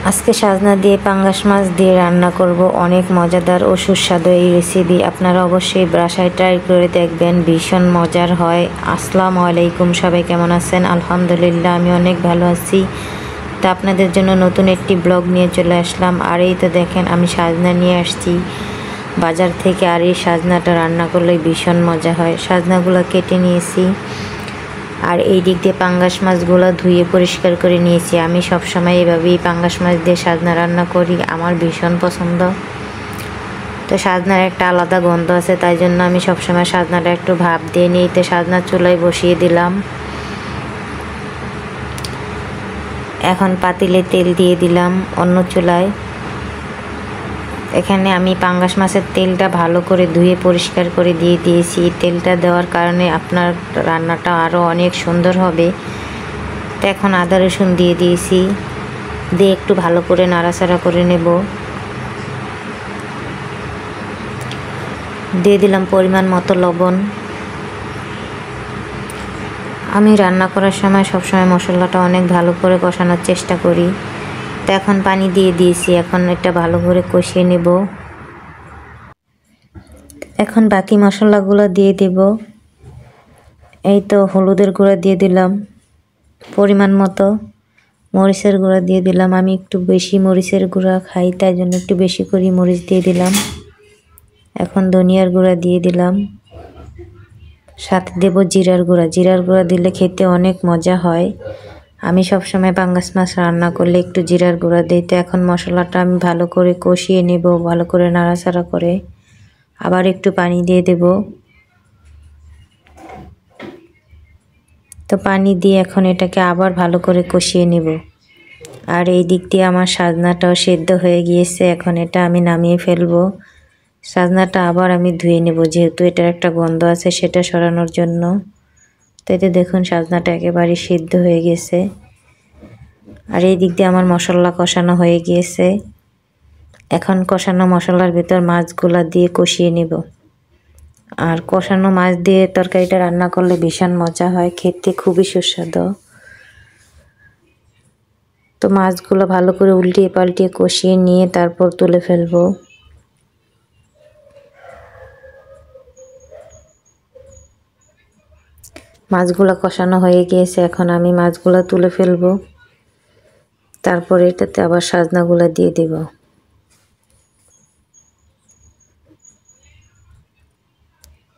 আজকে সাজনা দিয়ে পাঙ্গাস মাছ দিয়ে রান্না করব। অনেক মজাদার ও সুস্বাদু এই রেসিপি, আপনারা অবশ্যই বাসায় ট্রাই করে দেখবেন, ভীষণ মজার হয়। আসসালামু আলাইকুম, সবাই কেমন আছেন? আলহামদুলিল্লাহ আমি অনেক ভালো আছি। তা আপনাদের জন্য নতুন একটি ব্লগ নিয়ে চলে আসলাম। আর এই তো দেখেন আমি সাজনা নিয়ে আসছি বাজার থেকে। আর এই সাজনাটা রান্না করলে ভীষণ মজা হয়। সাজনাগুলো কেটে নিয়েছি, আর এই দিক দিয়ে পাঙ্গাস মাছগুলো ধুয়ে পরিষ্কার করে নিয়েছি। আমি সবসময় এভাবেই পাঙ্গাস মাছ দিয়ে সাজনা রান্না করি, আমার ভীষণ পছন্দ। তো সাজনার একটা আলাদা গন্ধ আছে, তাই জন্য আমি সবসময় সাজনাটা একটু ভাপ দিয়ে নিই। তো সাজনা চুলায় বসিয়ে দিলাম। এখন পাতিলে তেল দিয়ে দিলাম অন্য চুলায়। এখানে আমি পাঙ্গাস মাছের তেলটা ভালো করে ধুয়ে পরিষ্কার করে দিয়ে দিয়েছি। তেলটা দেওয়ার কারণে আপনার রান্নাটা আরও অনেক সুন্দর হবে। তো এখন আদা রসুন দিয়ে দিয়েছি, দিয়ে একটু ভালো করে নাড়াচাড়া করে নেব। দিয়ে দিলাম পরিমাণ মতো লবণ। আমি রান্না করার সময় সবসময় মশলাটা অনেক ভালো করে কষানোর চেষ্টা করি। তো এখন পানি দিয়ে দিয়েছি, এখন এটা ভালো করে কষিয়ে নেব। এখন বাকি মশলাগুলো দিয়ে দেব। এই তো হলুদের গুঁড়া দিয়ে দিলাম পরিমাণ মতো, মরিচের গুঁড়া দিয়ে দিলাম। আমি একটু বেশি মরিচের গুঁড়া খাই, তাই জন্য একটু বেশি করে মরিচ দিয়ে দিলাম। এখন ধনিয়ার গুঁড়া দিয়ে দিলাম, সাথে দেব জিরার গুঁড়া। জিরার গুঁড়া দিলে খেতে অনেক মজা হয়। আমি সবসময় পাঙ্গাস মাছ রান্না করলে একটু জিরার গুঁড়া দিই। তো এখন মশলাটা আমি ভালো করে কষিয়ে নেব, ভালো করে নাড়াচাড়া করে। আবার একটু পানি দিয়ে দেব। তো পানি দিয়ে এখন এটাকে আবার ভালো করে কষিয়ে নেব। আর এই দিক দিয়ে আমার সাজনাটাও সেদ্ধ হয়ে গিয়েছে। এখন এটা আমি নামিয়ে ফেলবো। সাজনাটা আবার আমি ধুয়ে নেব, যেহেতু এটার একটা গন্ধ আছে সেটা সরানোর জন্য। তো এতে দেখুন সাজনাটা একেবারে সিদ্ধ হয়ে গেছে। আর এই দিক দিয়ে আমার মশলা কষানো হয়ে গিয়েছে। এখন কষানো মশলার ভিতর মাছগুলা দিয়ে কষিয়ে নেব। আর কষানো মাছ দিয়ে তরকারিটা রান্না করলে ভীষণ মজা হয়, খেতে খুবই সুস্বাদু। তো মাছগুলো ভালো করে উল্টিয়ে পাল্টিয়ে কষিয়ে নিয়ে তারপর তুলে ফেলবো। মাছগুলো কষানো হয়ে গিয়েছে, এখন আমি মাছগুলো তুলে ফেলবো। তারপরে এটাতে আবার সাজনাগুলো দিয়ে দেব।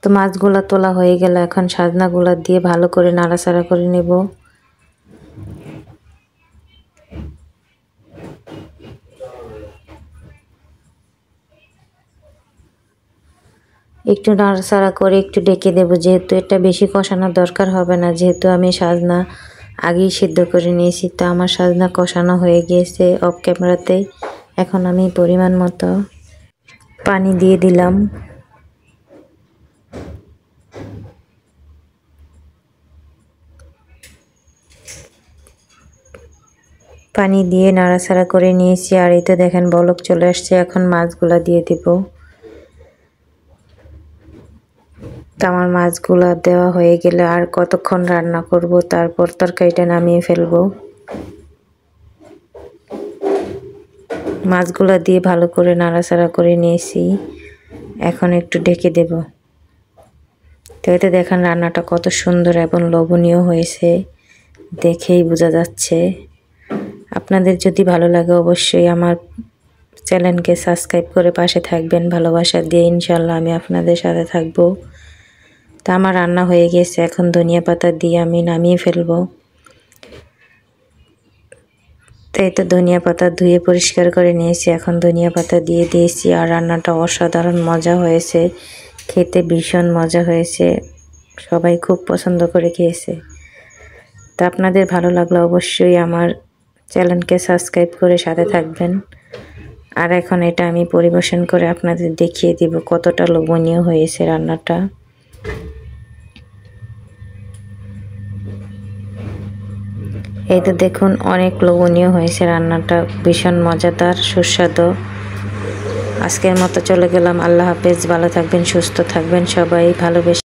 তো মাছগুলো তোলা হয়ে গেল, এখন সাজনাগুলো দিয়ে ভালো করে নাড়াচাড়া করে নেব। একটু নাড়াচাড়া করে একটু ডেকে দেব, যেহেতু এটা বেশি কষানোর দরকার হবে না, যেহেতু আমি সাজনা আগেই সিদ্ধ করে নিয়েছি। তো আমার সাজনা কষানো হয়ে গিয়েছে অফ ক্যামেরাতে। এখন আমি পরিমাণ মতো পানি দিয়ে দিলাম। পানি দিয়ে নাড়াচাড়া করে নিয়েছি। আর এই তো দেখেন বলক চলে আসছে। এখন মাছগুলা দিয়ে দিব। তো আমার মাছগুলা দেওয়া হয়ে গেলে আর কতক্ষণ রান্না করব, তারপর তরকারিটা নামিয়ে ফেলবো। মাছগুলা দিয়ে ভালো করে নাড়াচাড়া করে নিয়েছি, এখন একটু ঢেকে দেব। তো এতে দেখেন রান্নাটা কত সুন্দর এবং লোভনীয় হয়েছে, দেখেই বোঝা যাচ্ছে। আপনাদের যদি ভালো লাগে অবশ্যই আমার চ্যানেলকে সাবস্ক্রাইব করে পাশে থাকবেন, ভালোবাসা দিয়ে। ইনশাল্লাহ আমি আপনাদের সাথে থাকবো। তা আমার রান্না হয়ে গেছে, এখন ধনিয়া পাতা দিয়ে আমি নামিয়ে ফেলবো। তো এই তো ধনিয়া পাতা ধুয়ে পরিষ্কার করে নিয়েছি, এখন ধনিয়া পাতা দিয়ে দিয়েছি। আর রান্নাটা অসাধারণ মজা হয়েছে, খেতে ভীষণ মজা হয়েছে, সবাই খুব পছন্দ করে খেয়েছে। তা আপনাদের ভালো লাগলে অবশ্যই আমার চ্যানেলকে সাবস্ক্রাইব করে সাথে থাকবেন। আর এখন এটা আমি পরিবেশন করে আপনাদের দেখিয়ে দিব কতটা লোভনীয় হয়েছে রান্নাটা। এই তো দেখুন অনেক লোভনীয় হয়েছে রান্নাটা, ভীষণ মজাদার সুস্বাদু। আজকের মতো চলে গেলাম, আল্লাহ হাফেজ। ভালো থাকবেন, সুস্থ থাকবেন, সবাই ভালোবেসে।